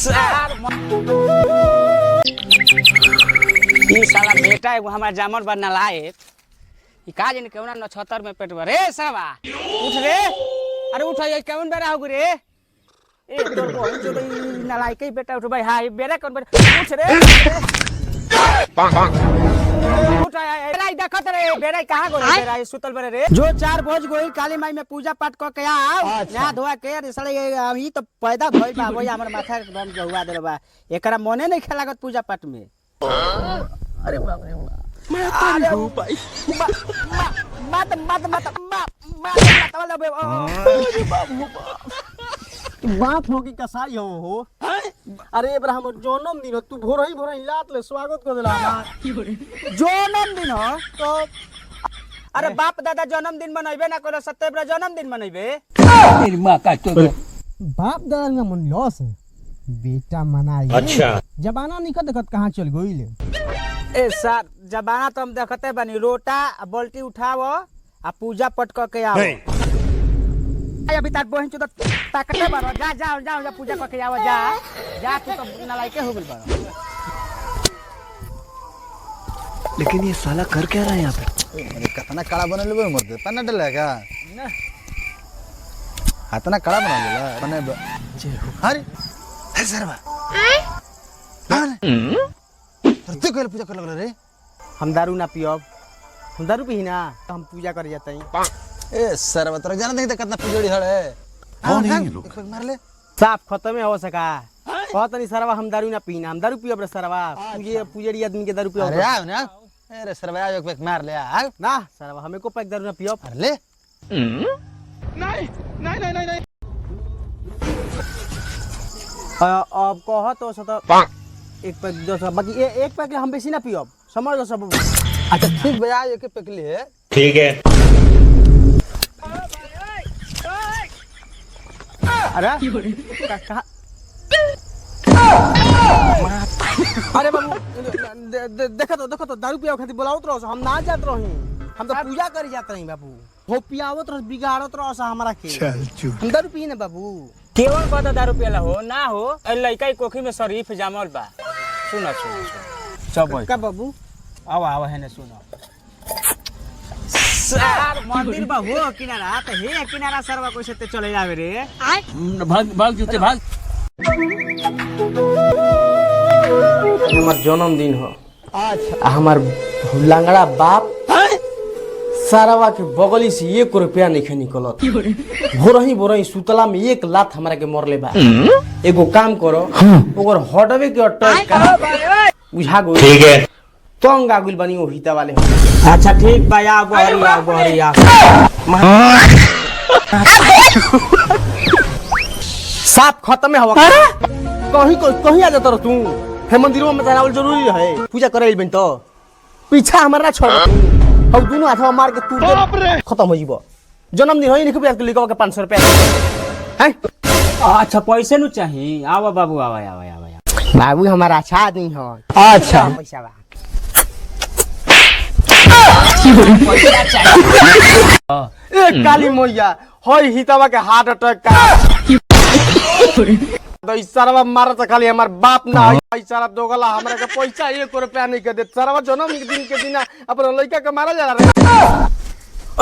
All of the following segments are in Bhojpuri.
ये साला बेटा है वो हमारा जामर बनना लाए ये काज ने केवना नछतर में पेट भरे सावा उठ रे अरे उठ ये केवन बेरा हो रे ए तोर बहन जो नलायक ही बेटा उठ भाई हां बेरा कौन उठ रे उठ बेरा देखत रे बेरा कहां गो बेरा सुतल बेरा रे जो 4 बज गई काली माई में पूजा पाठ क के आओ ना धोआ के रे साले ई तो पैदा भइल बा भई हमर माथा एकदम जहुआ देल बा एकरा मने नहीं खेलागत पूजा पाठ में अरे बाप रे मैं तो हूं भाई मत बाप हो की कसाई हो अरे इब्राहिम जन्मदिन तू भोरही लात ले स्वागत कर देला जन्मदिन हो तो अरे बाप दादा जन्मदिन मनइबे ना करो सत्यब्रत जन्मदिन मनइबे तेरी मां का तो बाप दादा का मन लॉस है बेटा मनाई अच्छा जमाना निकट देखत कहां चल गइले ए सर जमाना तो हम देखते बनी रोटा बाल्टी उठाओ आ पूजा पट क के आओ अभी तक बहन चो ताकते बारो जा पूजा क के आओ जा तू तो नलायके हो गेल बारो लेकिन ये साला कर क्या रहा है यहाँ पे अरे कितना कड़ा बने लेबे मर्द पन्ना डले का हाथना कड़ा बना लेला बने अरे है सरवा तू कल पूजा कर लग रे हम दारू ना पियब हम दारू पी ना तो हम पूजा कर जाते हैं ए सरवा तोरा जाना नहीं त कितना पुजड़ी हड़े कौन है ये लोग? एक मार ले साफ खत्म हो सका कहत नहीं सरवा हम दारू ना पीना हम दारू पियब रे सरवा तुझे पुजड़ी आदमी के दारू पियब अरे आओ ना अरे सरवा एक पैक मार ले आओ ना सरवा हमें को पैक दारू ना पियब अरे ले नहीं अब कह तो सत एक पैक दो बाकी एक पैक हम बेसी ना पियब समझ लो सब अच्छा ठीक भैया एक पैक ले ठीक है अरे अरे बाबू देखो तो दारू पिया खातिर बोलावत रहो हम ना जात रही हम तो पूजा कर जात रही बाबू हो पियावत रहो बिगाड़त रहो हमरा के हम दारू पी ना बाबू केवल कहता दारू पियला हो ना हो लइका कोखी में शरीफ जामल बा सुन सब का बाबू आओ है ने सुनो सर मंदिर बा हो किनारा त हे किनारा सरवा कैसे ते चले जावे रे भाग जूते भाग हमार जन्मदिन हो अच्छा हमार लंगड़ा बाप सारावा के बगली से 1 रुपया नहीं निकलत भोरही सुतला में 1 लात हमरा के मरले बा एगो काम करो ओकर हटवे के अटक बुझा गो ठीक है तंग आगुल बनी ओ हिता वाले अच्छा ठीक बा आ बहरिया साफ खत्म हो कहीं आ जात रह तू हे मंदिरों में जाना जरूरी है पूजा करे बन तो पीछा हमारा छोड़ हम दोनों हाथ मार के तू खत्म हो जीवो जन्मदिन होई नहीं के लिखवा के 500 रुपया हैं अच्छा पैसे नु चाहिए आवा बाबू आवा बाबू हमारा अच्छा आदमी हो अच्छा पैसा बा ए काली मैया होई हितवा के हार्ट अटैक का तो सरवा मारत खाली हमार बाप ना है सारा दोगला हमरा के पैसा 1 रुपया नहीं के दे सरवा जन्मदिन के दिन अपन लड़का के मारा जा रहा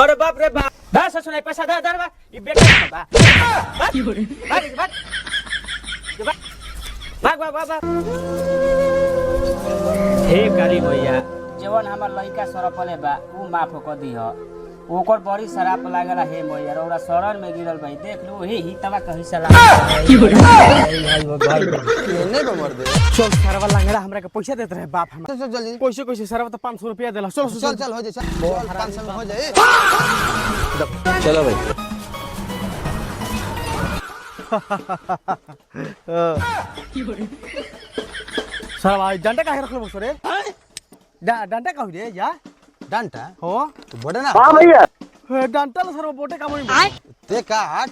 अरे बाप रे बाप बस सुनाई पैसा दे दरवा ई बेटा बा भाग हे काली भैया जवन हमर लड़का सरपले बा ऊ माफ कर दी हो ओकर बड़ी शराब लागला हे मैया रौरा शरण में गिरल भाई देख लो हे हितवा कहि सला नहीं बमर दे चल सरवा लंगड़ा हमरा के पैसा देत रहे बाप हम चल जल्दी पैसे कैसे सरवा तो 500 रुपया देला चल हो जाए 500 में हो जाए चलो भाई सरवा डंडा काहे रखलो बस रे डंडा का रे या डंटा हो तू बड़े ना हां भैया डंटा सरवा बोटे का मोई ते काट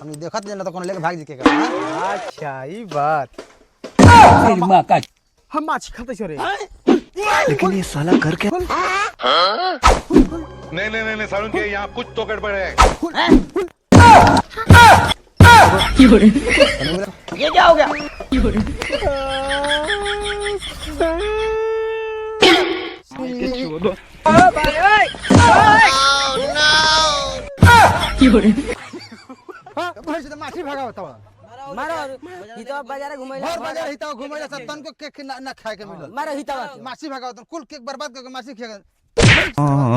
हम देखत नहीं तो कौन लेके भाग जी के का अच्छा ई बात तेरी मां का हम माछ खाते छोरे लेकिन ये साला कर क्या नहीं सारुण के यहाँ कुछ तो गड़बड़ है ये क्या हो गया भाई से माछी भागा बताओ मारो हितो बाजार घुमैला भर बाजार हिता घुमैला सब तन को के ना खाए के मिलल मारो हितवा माछी भागा तन कुल केक बर्बाद करके माछी खिया